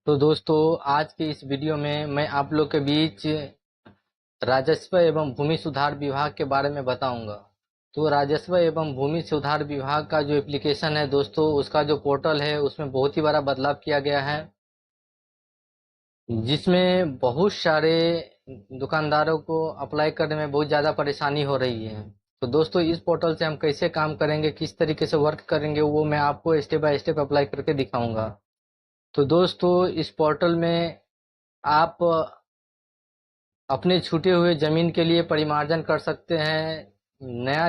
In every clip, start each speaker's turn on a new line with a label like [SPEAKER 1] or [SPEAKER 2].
[SPEAKER 1] तो दोस्तों, आज के इस वीडियो में मैं आप लोग के बीच राजस्व एवं भूमि सुधार विभाग के बारे में बताऊंगा। तो राजस्व एवं भूमि सुधार विभाग का जो एप्लीकेशन है दोस्तों, उसका जो पोर्टल है उसमें बहुत ही बड़ा बदलाव किया गया है, जिसमें बहुत सारे दुकानदारों को अप्लाई करने में बहुत ज़्यादा परेशानी हो रही है। तो दोस्तों, इस पोर्टल से हम कैसे काम करेंगे, किस तरीके से वर्क करेंगे, वो मैं आपको स्टेप बाय स्टेप अप्लाई करके दिखाऊंगा। तो दोस्तों, इस पोर्टल में आप अपने छूटे हुए जमीन के लिए परिमार्जन कर सकते हैं, नया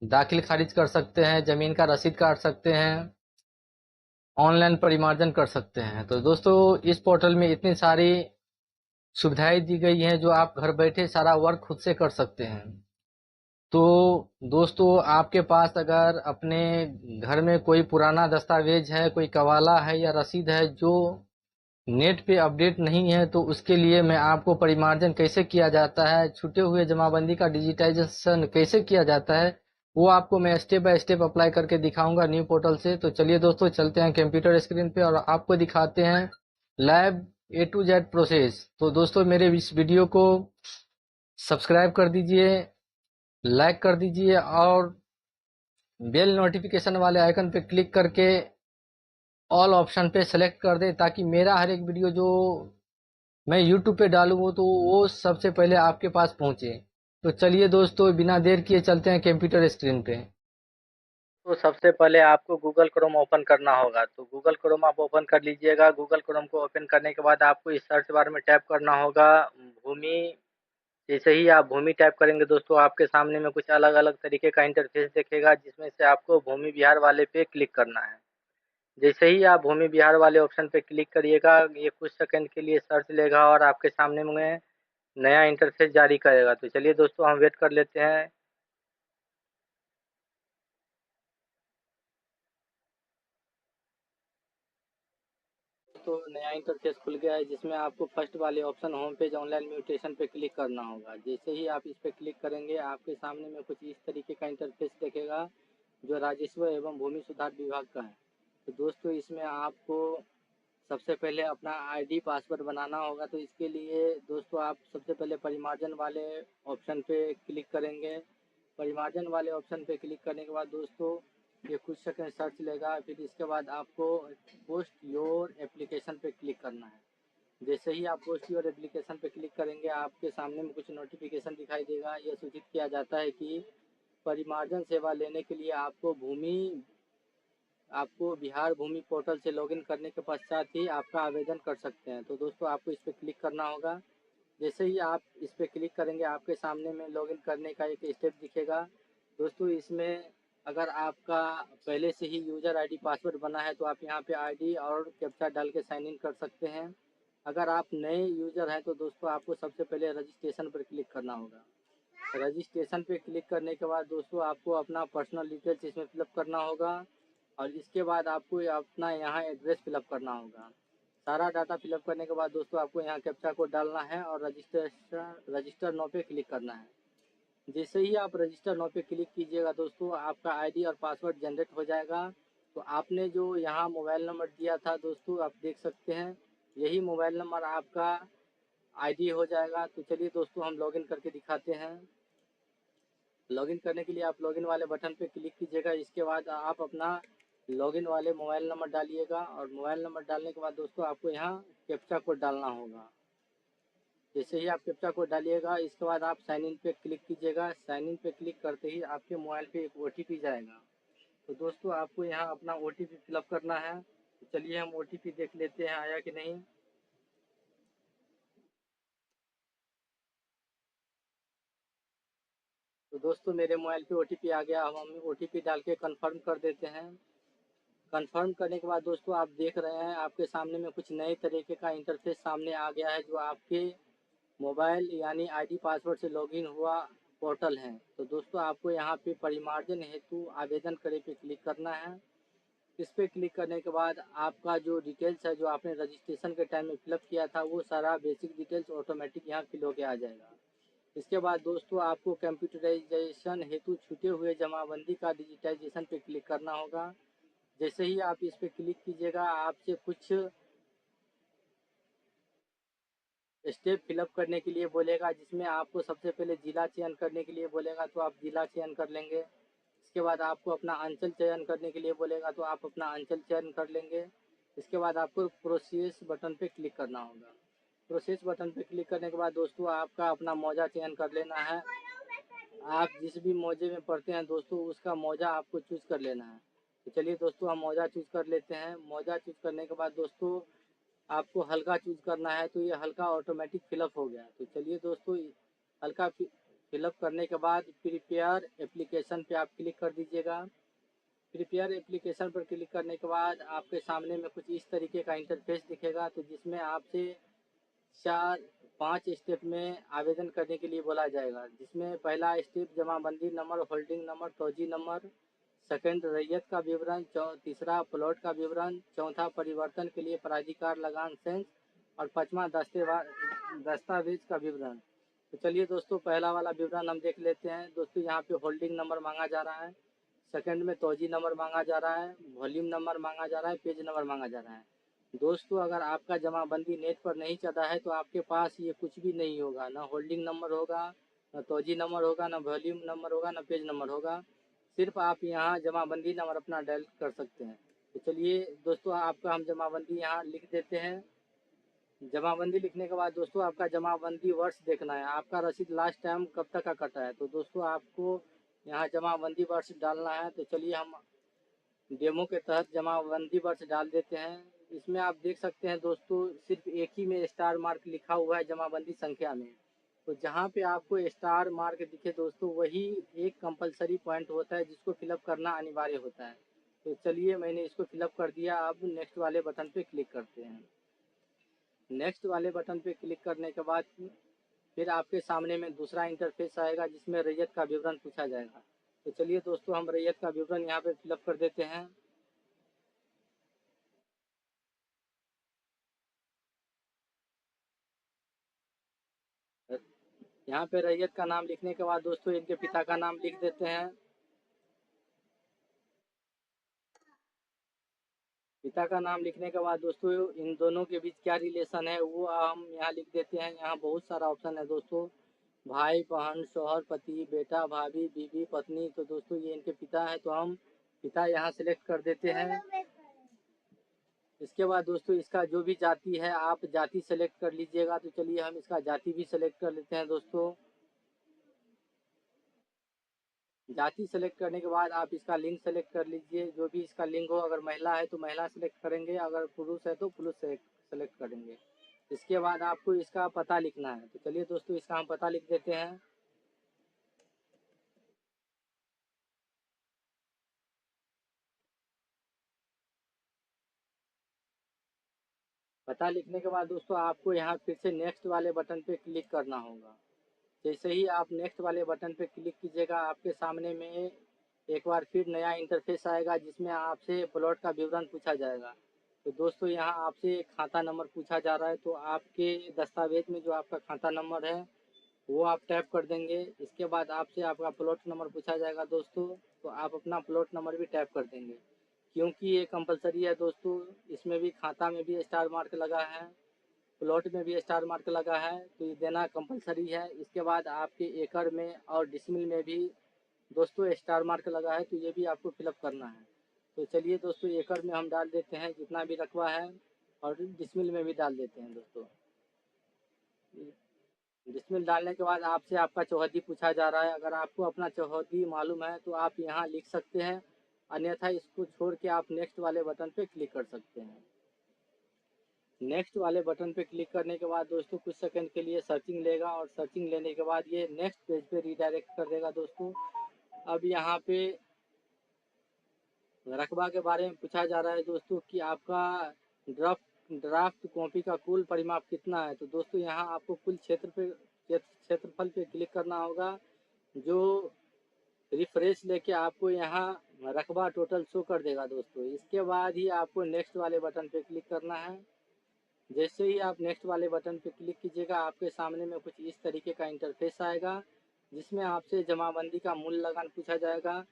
[SPEAKER 1] दाखिल खारिज कर सकते हैं, जमीन का रसीद काट सकते हैं, ऑनलाइन परिमार्जन कर सकते हैं। तो दोस्तों, इस पोर्टल में इतनी सारी सुविधाएं दी गई हैं जो आप घर बैठे सारा वर्क खुद से कर सकते हैं। तो दोस्तों, आपके पास अगर अपने घर में कोई पुराना दस्तावेज है, कोई कवाला है या रसीद है जो नेट पे अपडेट नहीं है, तो उसके लिए मैं आपको परिमार्जन कैसे किया जाता है, छूटे हुए जमाबंदी का डिजिटाइजेशन कैसे किया जाता है, वो आपको मैं स्टेप बाय स्टेप अप्लाई करके दिखाऊंगा न्यू पोर्टल से। तो चलिए दोस्तों, चलते हैं कंप्यूटर स्क्रीन पे और आपको दिखाते हैं lab A to Z process. तो दोस्तों, मेरे इस वीडियो को सब्सक्राइब कर दीजिए, लाइक कर दीजिए और बेल नोटिफिकेशन वाले आइकन पे क्लिक करके ऑल ऑप्शन पे सेलेक्ट कर दे, ताकि मेरा हर एक वीडियो जो मैं यूट्यूब पे डालूँ तो वो सबसे पहले आपके पास पहुंचे। तो चलिए दोस्तों, बिना देर किए चलते हैं कंप्यूटर स्क्रीन पे। तो सबसे पहले आपको गूगल क्रोम ओपन करना होगा। तो गूगल क्रोम आप ओपन कर लीजिएगा। गूगल क्रोम को ओपन करने के बाद आपको इस सर्च बार में टैप करना होगा भूमि। जैसे ही आप भूमि टाइप करेंगे दोस्तों, आपके सामने में कुछ अलग अलग तरीके का इंटरफेस दिखेगा, जिसमें से आपको भूमि बिहार वाले पे क्लिक करना है। जैसे ही आप भूमि बिहार वाले ऑप्शन पे क्लिक करिएगा, ये कुछ सेकंड के लिए सर्च लेगा और आपके सामने में नया इंटरफेस जारी करेगा। तो चलिए दोस्तों, हम वेट कर लेते हैं। तो नया इंटरफेस खुल गया है, जिसमें आपको फर्स्ट वाले option home page online mutation पे क्लिक करना होगा। जैसे ही आप इस पे क्लिक करेंगे, आपके सामने में कुछ इस तरीके का इंटरफेस दिखेगा, जो राजस्व एवं भूमि सुधार विभाग का है। तो दोस्तों, इसमें आपको सबसे पहले अपना आईडी पासवर्ड बनाना होगा। तो इसके लिए दोस्तों, आप सबसे पहले परिमार्जन वाले ऑप्शन पे क्लिक करेंगे। परिमार्जन वाले ऑप्शन पे क्लिक करने के बाद दोस्तों, ये कुछ सेकंड सर्च लेगा। फिर इसके बाद आपको पोस्ट योर एप्लीकेशन पे क्लिक करना है। जैसे ही आप पोस्ट योर एप्लीकेशन पे क्लिक करेंगे, आपके सामने में कुछ नोटिफिकेशन दिखाई देगा। यह सूचित किया जाता है कि परिमार्जन सेवा लेने के लिए आपको बिहार भूमि पोर्टल से लॉगिन करने के पश्चात ही आपका आवेदन कर सकते हैं। तो दोस्तों, आपको इस पर क्लिक करना होगा। जैसे ही आप इस पर क्लिक करेंगे, आपके सामने में लॉगिन करने का एक स्टेप दिखेगा। दोस्तों, इसमें अगर आपका पहले से ही यूज़र आईडी पासवर्ड बना है, तो आप यहाँ पे आईडी और कैप्चा डाल के साइन इन कर सकते हैं। अगर आप नए यूज़र हैं, तो दोस्तों, आपको सबसे पहले रजिस्ट्रेशन पर क्लिक करना होगा। रजिस्ट्रेशन पे क्लिक करने के बाद दोस्तों, आपको अपना पर्सनल डिटेल्स इसमें फिलअप करना होगा और इसके बाद आपको अपना यहाँ एड्रेस फिलअप करना होगा। सारा डाटा फिलअप करने के बाद दोस्तों, आपको यहाँ कैप्चा कोड डालना है और रजिस्टर नो पे क्लिक करना है। जैसे ही आप रजिस्टर नो पे क्लिक कीजिएगा दोस्तों, आपका आईडी और पासवर्ड जनरेट हो जाएगा। तो आपने जो यहाँ मोबाइल नंबर दिया था दोस्तों, आप देख सकते हैं, यही मोबाइल नंबर आपका आईडी हो जाएगा। तो चलिए दोस्तों, हम लॉगिन करके दिखाते हैं। लॉगिन करने के लिए आप लॉगिन वाले बटन पे क्लिक कीजिएगा। इसके बाद आप अपना लॉगिन वाले मोबाइल नंबर डालिएगा और मोबाइल नंबर डालने के बाद दोस्तों, आपको यहाँ कैप्चा कोड डालना होगा। जैसे ही आप कैप्चा कोड डालिएगा, इसके बाद आप साइन इन पे क्लिक कीजिएगा। साइन इन पे क्लिक करते ही आपके मोबाइल पे एक OTP जाएगा। तो दोस्तों, आपको यहाँ अपना OTP फिलअप करना है। तो चलिए हम OTP देख लेते हैं आया कि नहीं। तो दोस्तों, मेरे मोबाइल पे OTP आ गया। अब हम OTP डाल के कन्फर्म कर देते हैं। कंफर्म करने के बाद दोस्तों, आप देख रहे हैं, आपके सामने में कुछ नए तरीके का इंटरफेस सामने आ गया है, जो आपके मोबाइल यानी आईडी पासवर्ड से लॉगिन हुआ पोर्टल है। तो दोस्तों, आपको यहाँ पे परिमार्जन हेतु आवेदन करे पे क्लिक करना है। इस पे क्लिक करने के बाद आपका जो डिटेल्स है, जो आपने रजिस्ट्रेशन के टाइम में फिलअप किया था, वो सारा बेसिक डिटेल्स ऑटोमेटिक यहाँ फिल होके आ जाएगा। इसके बाद दोस्तों, आपको कंप्यूटराइजेशन हेतु छूटे हुए जमाबंदी का डिजिटाइजेशन पे क्लिक करना होगा। जैसे ही आप इस पे क्लिक कीजिएगा, आपसे कुछ स्टेप फिलअप करने के लिए बोलेगा, जिसमें आपको सबसे पहले जिला चयन करने के लिए बोलेगा तो आप जिला चयन कर लेंगे। इसके बाद आपको अपना अंचल चयन करने के लिए बोलेगा तो आप अपना अंचल चयन कर लेंगे। इसके बाद आपको प्रोसेस बटन पे क्लिक करना होगा। प्रोसेस बटन पे क्लिक करने के बाद दोस्तों आपका अपना मौजा चयन कर लेना है। आप जिस भी मौजे में पढ़ते हैं दोस्तों उसका मौजा आपको चूज कर लेना है। तो चलिए दोस्तों हम मौजा चूज कर लेते हैं। मौजा चूज करने के बाद दोस्तों आपको हल्का चूज करना है, तो ये हल्का ऑटोमेटिक फिलअप हो गया। तो चलिए दोस्तों हल्का फिलअप करने के बाद प्रिपेयर एप्लीकेशन पे आप क्लिक कर दीजिएगा। प्रिपेयर एप्लीकेशन पर क्लिक करने के बाद आपके सामने में कुछ इस तरीके का इंटरफेस दिखेगा, तो जिसमें आपसे 4-5 स्टेप में आवेदन करने के लिए बोला जाएगा। जिसमें पहला स्टेप जमाबंदी नंबर, होल्डिंग नंबर, तौजी नंबर, सेकंड रैयत का विवरण, तीसरा प्लॉट का विवरण, चौथा परिवर्तन के लिए प्राधिकार लगान सेंस और पांचवा दस्तावेज का विवरण। तो चलिए दोस्तों पहला वाला विवरण हम देख लेते हैं। दोस्तों यहाँ पे होल्डिंग नंबर मांगा जा रहा है, सेकंड में तौजी नंबर मांगा जा रहा है, वॉल्यूम नंबर मांगा जा रहा है, पेज नंबर मांगा जा रहा है। दोस्तों अगर आपका जमाबंदी नेट पर नहीं चला है तो आपके पास ये कुछ भी नहीं होगा, ना होल्डिंग नंबर होगा, ना तौजी नंबर होगा, ना वॉल्यूम नंबर होगा, ना पेज नंबर होगा। सिर्फ आप यहाँ जमाबंदी नंबर अपना डायल कर सकते हैं। तो चलिए दोस्तों आपका हम जमाबंदी यहाँ लिख देते हैं। जमाबंदी लिखने के बाद दोस्तों आपका जमाबंदी वर्ष देखना है, आपका रसीद लास्ट टाइम कब तक का कटा है। तो दोस्तों आपको यहाँ जमाबंदी वर्ष डालना है। तो चलिए हम डेमो के तहत जमाबंदी वर्ष डाल देते हैं। इसमें आप देख सकते हैं दोस्तों सिर्फ एक ही में स्टार मार्क लिखा हुआ है जमाबंदी संख्या में। तो जहाँ पे आपको स्टार मार्क दिखे दोस्तों वही एक कंपलसरी पॉइंट होता है जिसको फिलअप करना अनिवार्य होता है। तो चलिए मैंने इसको फिलअप कर दिया। अब नेक्स्ट वाले बटन पे क्लिक करते हैं। नेक्स्ट वाले बटन पे क्लिक करने के बाद फिर आपके सामने में दूसरा इंटरफेस आएगा जिसमें रैयत का विवरण पूछा जाएगा। तो चलिए दोस्तों हम रैयत का विवरण यहाँ पे फिलअप कर देते हैं। यहाँ पे रैयत का नाम लिखने के बाद दोस्तों इनके पिता का नाम लिख देते हैं। पिता का नाम लिखने के बाद दोस्तों इन दोनों के बीच क्या रिलेशन है वो हम यहाँ लिख देते हैं। यहाँ बहुत सारा ऑप्शन है दोस्तों, भाई बहन, शौहर, पति, बेटा, भाभी, बीवी, पत्नी। तो दोस्तों ये इनके पिता है तो हम पिता यहाँ सिलेक्ट कर देते हैं। इसके बाद दोस्तों इसका जो भी जाति है आप जाति सेलेक्ट कर लीजिएगा। तो चलिए हम इसका जाति भी सेलेक्ट कर लेते हैं दोस्तों। जाति सेलेक्ट करने के बाद आप इसका लिंग सेलेक्ट कर लीजिए, जो भी इसका लिंग हो। अगर महिला है तो महिला सेलेक्ट करेंगे, अगर पुरुष है तो पुरुष सेलेक्ट करेंगे। इसके बाद आपको इसका पता लिखना है। तो चलिए दोस्तों इसका हम पता लिख देते हैं। पता लिखने के बाद दोस्तों आपको यहाँ फिर से नेक्स्ट वाले बटन पे क्लिक करना होगा। जैसे ही आप नेक्स्ट वाले बटन पे क्लिक कीजिएगा आपके सामने में एक बार फिर नया इंटरफेस आएगा जिसमें आपसे प्लॉट का विवरण पूछा जाएगा। तो दोस्तों यहाँ आपसे खाता नंबर पूछा जा रहा है, तो आपके दस्तावेज में जो आपका खाता नंबर है वो आप टैप कर देंगे। इसके बाद आपसे आपका प्लॉट नंबर पूछा जाएगा दोस्तों, तो आप अपना प्लॉट नंबर भी टैप कर देंगे। क्योंकि ये कंपलसरी है दोस्तों, इसमें भी खाता में भी स्टार मार्क लगा है, प्लॉट में भी स्टार मार्क लगा है, तो ये देना कंपलसरी है। इसके बाद आपके एकड़ में और डिसमिल में भी दोस्तों स्टार मार्क लगा है, तो ये भी आपको फिलअप करना है। तो चलिए दोस्तों एकड़ में हम डाल देते हैं जितना भी रकबा है, और डिसमिल में भी डाल देते हैं दोस्तों। डिसमिल डालने के बाद आपसे आपका चौहद्दी पूछा जा रहा है। अगर आपको अपना चौहद्दी मालूम है तो आप यहाँ लिख सकते हैं, अन्यथा इसको छोड़ के आप नेक्स्ट वाले बटन पे क्लिक कर सकते हैं। नेक्स्ट वाले बटन पे क्लिक करने के बाद दोस्तों कुछ सेकंड के लिए सर्चिंग लेगा, और सर्चिंग लेने के बाद ये नेक्स्ट पेज पे रीडायरेक्ट कर देगा दोस्तों। अब यहाँ पे रकबा के बारे में पूछा जा रहा है दोस्तों कि आपका ड्राफ्ट कॉपी का कुल परिमाप कितना है। तो दोस्तों यहाँ आपको कुल क्षेत्रफल पे क्लिक करना होगा, जो रिफ्रेश लेके आपको यहाँ रकबा टोटल शो कर देगा दोस्तों। इसके बाद ही आपको नेक्स्ट वाले बटन पे क्लिक करना है। जैसे ही आप नेक्स्ट वाले बटन पे क्लिक कीजिएगा आपके सामने में कुछ इस तरीके का इंटरफेस आएगा, जिसमें आपसे जमाबंदी का मूल लगान पूछा जाएगा,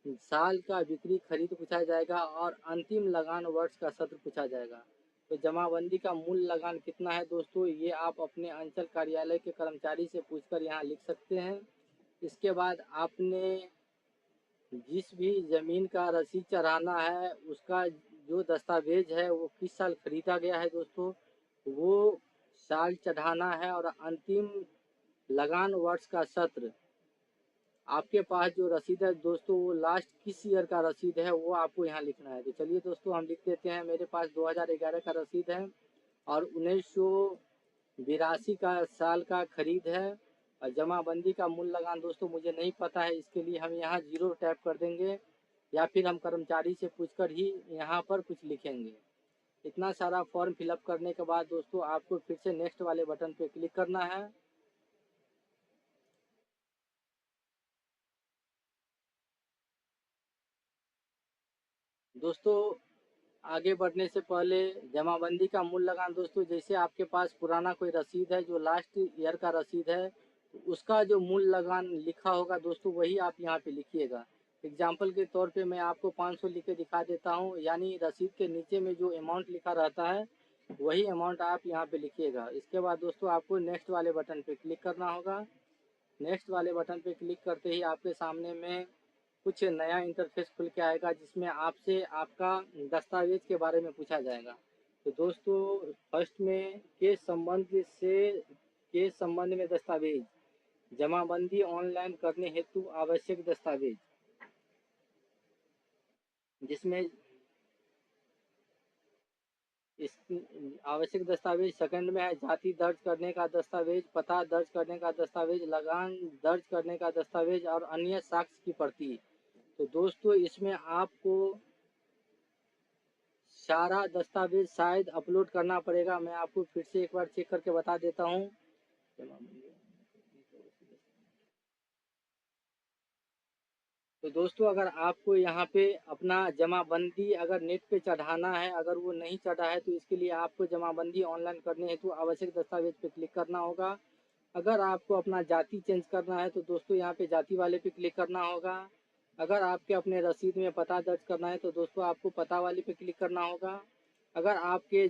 [SPEAKER 1] साल का बिक्री खरीद पूछा जाएगा, और अंतिम लगान वर्ष का सत्र पूछा जाएगा। तो जमाबंदी का मूल लगान कितना है दोस्तों, ये आप अपने अंचल कार्यालय के कर्मचारी से पूछकर यहाँ लिख सकते हैं। इसके बाद आपने जिस भी ज़मीन का रसीद चढ़ाना है उसका जो दस्तावेज है वो किस साल खरीदा गया है दोस्तों, वो साल चढ़ाना है। और अंतिम लगान वर्ष का सत्र आपके पास जो रसीद है दोस्तों वो लास्ट किस ईयर का रसीद है वो आपको यहाँ लिखना है। तो चलिए दोस्तों हम लिख देते हैं, मेरे पास 2011 का रसीद है और 1982 का साल का खरीद है। और जमाबंदी का मूल लगान दोस्तों मुझे नहीं पता है, इसके लिए हम यहाँ 0 टैप कर देंगे या फिर हम कर्मचारी से पूछकर ही यहाँ पर कुछ लिखेंगे। इतना सारा फॉर्म फिलअप करने के बाद दोस्तों आपको फिर से नेक्स्ट वाले बटन पे क्लिक करना है। दोस्तों आगे बढ़ने से पहले जमाबंदी का मूल लगान दोस्तों, जैसे आपके पास पुराना कोई रसीद है जो लास्ट ईयर का रसीद है तो उसका जो मूल लगान लिखा होगा दोस्तों वही आप यहाँ पे लिखिएगा। एग्जाम्पल के तौर पे मैं आपको 500 लिख के दिखा देता हूँ, यानी रसीद के नीचे में जो अमाउंट लिखा रहता है वही अमाउंट आप यहाँ पे लिखिएगा। इसके बाद दोस्तों आपको नेक्स्ट वाले बटन पे क्लिक करना होगा। नेक्स्ट वाले बटन पे क्लिक करते ही आपके सामने में कुछ नया इंटरफेस खुल के आएगा जिसमें आपसे आपका दस्तावेज के बारे में पूछा जाएगा। तो दोस्तों फर्स्ट में के संबंध में दस्तावेज, जमाबंदी ऑनलाइन करने हेतु आवश्यक दस्तावेज, जिसमें इस आवश्यक दस्तावेज सेकंड में है जाति दर्ज करने का दस्तावेज, पता दर्ज करने का दस्तावेज, लगान दर्ज करने का दस्तावेज और अन्य साक्ष्य की प्रति। तो दोस्तों इसमें आपको सारा दस्तावेज शायद अपलोड करना पड़ेगा। मैं आपको फिर से एक बार चेक करके बता देता हूँ। तो दोस्तों अगर आपको यहाँ पे अपना जमाबंदी अगर नेट पे चढ़ाना है, अगर वो नहीं चढ़ा है तो इसके लिए आपको जमाबंदी ऑनलाइन करने हेतु आवश्यक दस्तावेज पे क्लिक करना होगा। अगर आपको अपना जाति चेंज करना है तो दोस्तों यहाँ पे जाति वाले पे क्लिक करना होगा। अगर आपके अपने रसीद में पता दर्ज करना है तो दोस्तों आपको पता वाले पे क्लिक करना होगा। अगर आपके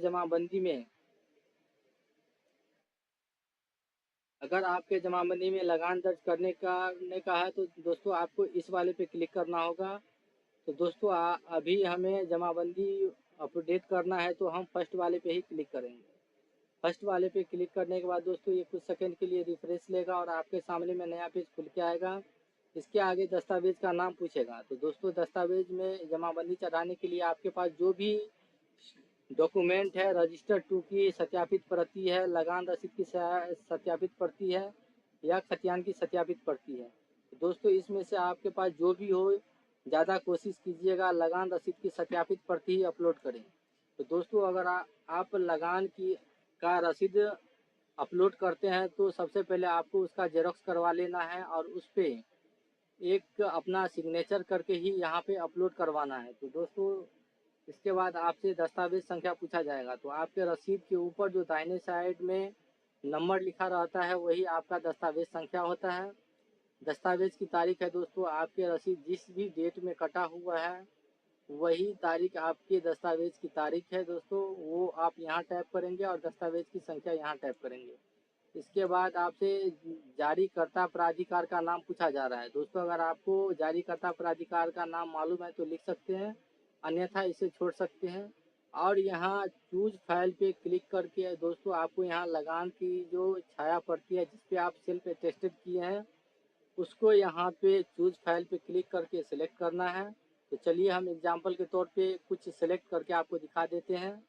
[SPEAKER 1] जमाबंदी में लगान दर्ज करने का है तो दोस्तों आपको इस वाले पे क्लिक करना होगा। तो दोस्तों अभी हमें जमाबंदी अपडेट करना है तो हम फर्स्ट वाले पे ही क्लिक करेंगे। फर्स्ट वाले पे क्लिक करने के बाद दोस्तों ये कुछ सेकंड के लिए रिफ्रेश लेगा और आपके सामने में नया पेज खुल के आएगा। इसके आगे दस्तावेज का नाम पूछेगा। तो दोस्तों दस्तावेज में जमाबंदी चढ़ाने के लिए आपके पास जो भी डॉक्यूमेंट है, रजिस्टर 2 की सत्यापित प्रति है, लगान रसीद की सत्यापित प्रति है या खतियान की सत्यापित प्रति है। तो दोस्तों इसमें से आपके पास जो भी हो ज़्यादा कोशिश कीजिएगा लगान रसीद की सत्यापित प्रति ही अपलोड करें। तो दोस्तों अगर आप लगान की का रसीद अपलोड करते हैं तो सबसे पहले आपको उसका जेरॉक्स करवा लेना है और उस पर एक अपना सिग्नेचर करके ही यहाँ पे अपलोड करवाना है। तो दोस्तों इसके बाद आपसे दस्तावेज संख्या पूछा जाएगा। तो आपके रसीद के ऊपर जो दाहिने साइड में नंबर लिखा रहता है वही आपका दस्तावेज संख्या होता है। दस्तावेज की तारीख है दोस्तों, आपके रसीद जिस भी डेट में कटा हुआ है वही तारीख आपके दस्तावेज की तारीख है दोस्तों, वो आप यहाँ टाइप करेंगे और दस्तावेज की संख्या यहाँ टाइप करेंगे। इसके बाद आपसे जारीकर्ता प्राधिकार का नाम पूछा जा रहा है। दोस्तों अगर आपको जारीकर्ता प्राधिकार का नाम मालूम है तो लिख सकते हैं, अन्यथा इसे छोड़ सकते हैं। और यहाँ चूज फाइल पे क्लिक करके दोस्तों आपको यहाँ लगान की जो छाया पड़ती है जिस पे आप सेल्फ अटेस्टेड किए हैं उसको यहाँ पे चूज फाइल पे क्लिक करके सिलेक्ट करना है। तो चलिए हम एग्जांपल के तौर पे कुछ सिलेक्ट करके आपको दिखा देते हैं।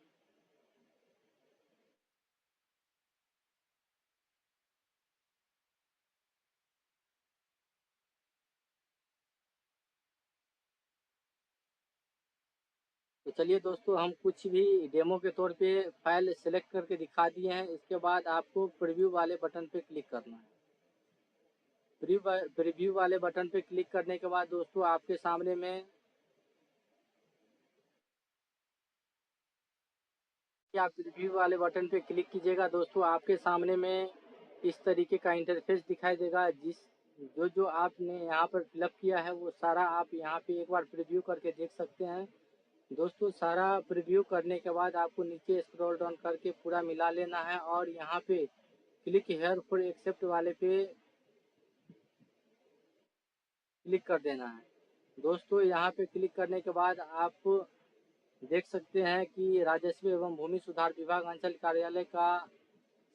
[SPEAKER 1] तो चलिए दोस्तों हम कुछ भी डेमो के तौर पे फाइल सिलेक्ट करके दिखा दिए हैं। इसके बाद आपको प्रीव्यू वाले बटन पे क्लिक करना है। प्रीव्यू वाले बटन पे क्लिक करने के बाद दोस्तों आपके सामने में आप प्रीव्यू वाले बटन पे क्लिक कीजिएगा दोस्तों आपके सामने में इस तरीके का इंटरफेस दिखाई देगा। जो आपने यहाँ पर फिलअप किया है वो सारा आप यहाँ पे एक बार प्रीव्यू करके देख सकते हैं। दोस्तों सारा प्रीव्यू करने के बाद आपको नीचे स्क्रॉल डाउन करके पूरा मिला लेना है और यहाँ पे क्लिक हेयर फॉर एक्सेप्ट वाले पे क्लिक कर देना है। दोस्तों यहाँ पे क्लिक करने के बाद आप देख सकते हैं कि राजस्व एवं भूमि सुधार विभाग अंचल कार्यालय का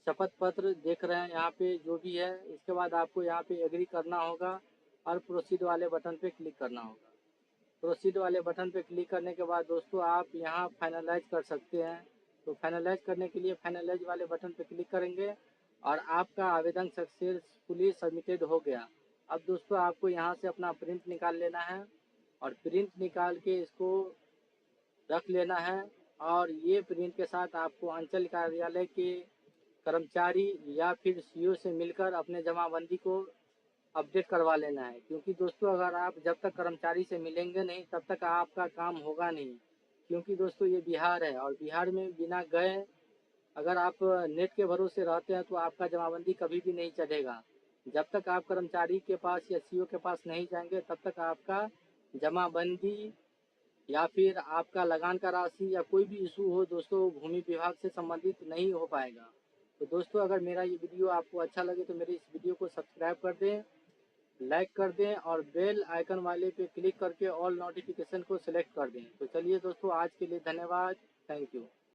[SPEAKER 1] शपथ पत्र देख रहे हैं यहाँ पे जो भी है। इसके बाद आपको यहाँ पे एग्री करना होगा और प्रोसीड वाले बटन पे क्लिक करना होगा। प्रोसीड वाले बटन पे क्लिक करने के बाद दोस्तों आप यहाँ फाइनलाइज कर सकते हैं। तो फाइनलाइज करने के लिए फाइनलाइज वाले बटन पे क्लिक करेंगे और आपका आवेदन सक्सेसफुली सबमिटेड हो गया। अब दोस्तों आपको यहाँ से अपना प्रिंट निकाल लेना है और प्रिंट निकाल के इसको रख लेना है और ये प्रिंट के साथ आपको अंचल कार्यालय के कर्मचारी या फिर सीओ से मिलकर अपने जमाबंदी को अपडेट करवा लेना है। क्योंकि दोस्तों अगर आप जब तक कर्मचारी से मिलेंगे नहीं तब तक आपका काम होगा नहीं। क्योंकि दोस्तों ये बिहार है और बिहार में बिना गए अगर आप नेट के भरोसे रहते हैं तो आपका जमाबंदी कभी भी नहीं चढ़ेगा। जब तक आप कर्मचारी के पास या सीओ के पास नहीं जाएंगे तब तक आपका जमाबंदी या फिर आपका लगान का राशि या कोई भी इशू हो दोस्तों भूमि विभाग से संबंधित नहीं हो पाएगा। तो दोस्तों अगर मेरा ये वीडियो आपको अच्छा लगे तो मेरे इस वीडियो को सब्सक्राइब कर दें, लाइक कर दें और बेल आइकन वाले पे क्लिक करके ऑल नोटिफिकेशन को सिलेक्ट कर दें। तो चलिए दोस्तों आज के लिए धन्यवाद। Thank you.